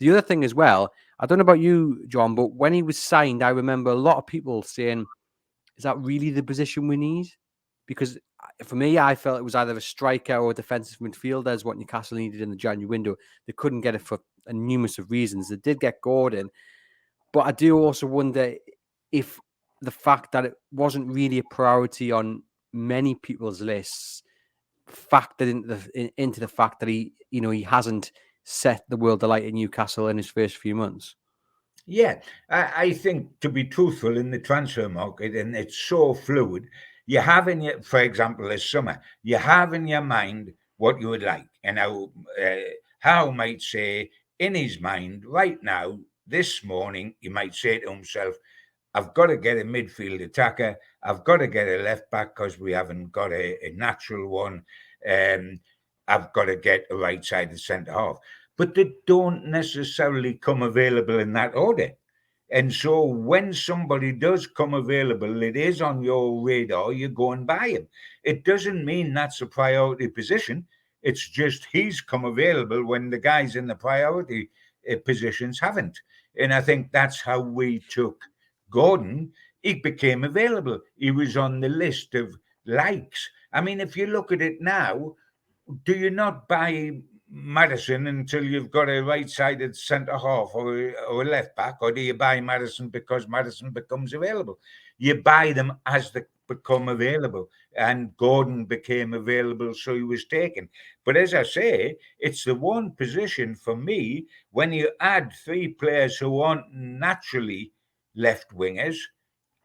The other thing as well, I don't know about you, John, but when he was signed, I remember a lot of people saying, is that really the position we need? Because for me, I felt it was either a striker or a defensive midfielder as what Newcastle needed in the January window. They couldn't get it for a numerous of reasons. They did get Gordon, but I do also wonder if the fact that it wasn't really a priority on many people's lists factored into the fact that he hasn't set the world alight in Newcastle in his first few months. Yeah, I think, to be truthful, in the transfer market, and it's so fluid, you have in your, for example, this summer, you have in your mind what you would like. And Howe might say in his mind right now, this morning, he might say to himself, I've got to get a midfield attacker. I've got to get a left back because we haven't got a natural one. I've got to get a right-sided centre half. But they don't necessarily come available in that order. And so when somebody does come available, it is on your radar, you go and buy him. It doesn't mean that's a priority position. It's just he's come available when the guys in the priority positions haven't. And I think that's how we took Gordon. He became available. He was on the list of likes. I mean, if you look at it now, do you not buy Madison until you've got a right-sided centre half or a left back, or do you buy Madison because Madison becomes available? You buy them as they become available, and Gordon became available, so he was taken. But as I say, it's the one position for me when you add three players who aren't naturally left wingers,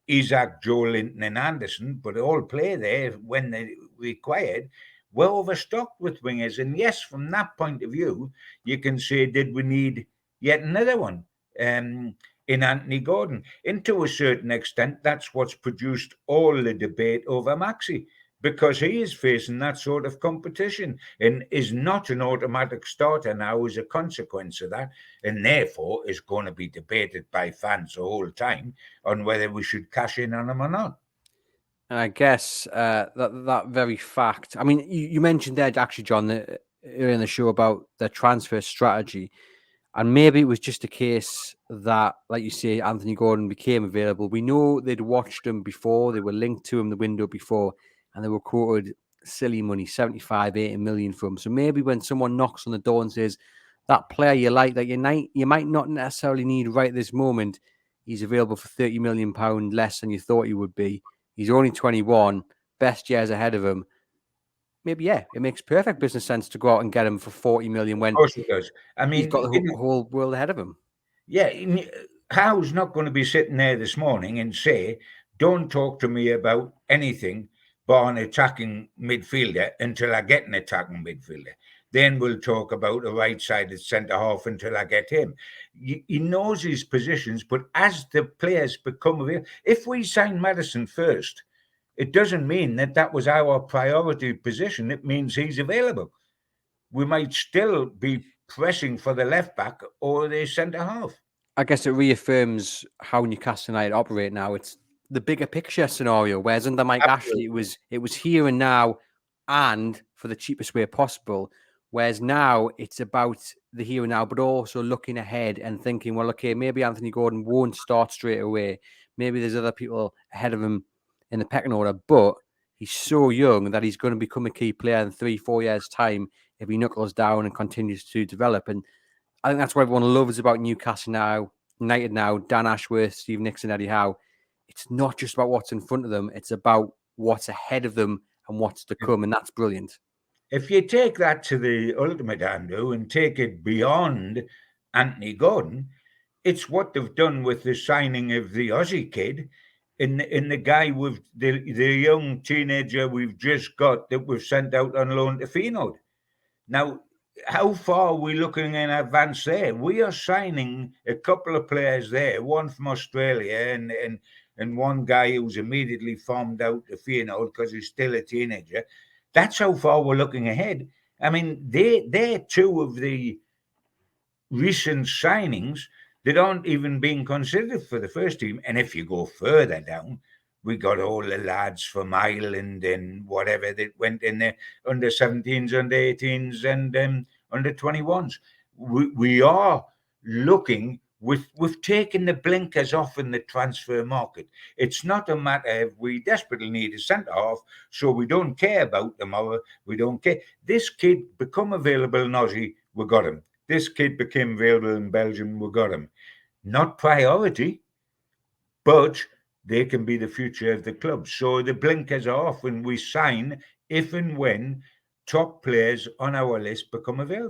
Isaac, Joe Linton, and Anderson, but all play there when they're required. We're overstocked with wingers. And yes, from that point of view, you can say, did we need yet another one in Anthony Gordon? And to a certain extent, that's what's produced all the debate over Maxi, because he is facing that sort of competition and is not an automatic starter now as a consequence of that, and therefore is going to be debated by fans the whole time on whether we should cash in on him or not. And I guess that very fact. I mean, you mentioned there actually, John, earlier in the show about the transfer strategy, and maybe it was just a case that, like you say, Anthony Gordon became available. We know they'd watched him before; they were linked to him the window before, and they were quoted silly money, 75, 80 million for him. So maybe when someone knocks on the door and says that player you like that you might not necessarily need right this moment, he's available for £30 million less than you thought he would be. He's only 21, best years ahead of him. Maybe, yeah, it makes perfect business sense to go out and get him for 40 million when Of course it does. I mean, he's got the whole world ahead of him. Yeah, Howe's not going to be sitting there this morning and say, don't talk to me about anything but an attacking midfielder until I get an attacking midfielder. Then we'll talk about a right-sided centre-half until I get him. He knows his positions, but as the players become available, if we sign Madison first, it doesn't mean that was our priority position. It means he's available. We might still be pressing for the left back or the centre half. I guess it reaffirms how Newcastle United operate now. It's the bigger picture scenario, whereas under Mike Ashley, it was here and now and for the cheapest way possible. Whereas now it's about the here and now, but also looking ahead and thinking, well, okay, maybe Anthony Gordon won't start straight away. Maybe there's other people ahead of him in the pecking order, but he's so young that he's going to become a key player in 3-4 years' time if he knuckles down and continues to develop. And I think that's what everyone loves about Newcastle now, United now, Dan Ashworth, Steve Nixon, Eddie Howe. It's not just about what's in front of them. It's about what's ahead of them and what's to come. And that's brilliant. If you take that to the ultimate, Andrew, and take it beyond Anthony Gordon, it's what they've done with the signing of the Aussie kid in the guy with the young teenager we've just got that we've sent out on loan to Feyenoord. Now, how far are we looking in advance there? We are signing a couple of players there, one from Australia and one guy who's immediately farmed out to Feyenoord because he's still a teenager. That's how far we're looking ahead. I mean, they're two of the recent signings that aren't even being considered for the first team. And if you go further down, we got all the lads from Ireland and whatever that went in there, under 17s, under 18s, and under 21s. We are looking. We've taken the blinkers off in the transfer market. It's not a matter of we desperately need a centre half, so we don't care about tomorrow. We don't care. This kid become available in Aussie, we got him. This kid became available in Belgium, we got him. Not priority, but they can be the future of the club. So the blinkers are off and we sign if and when top players on our list become available.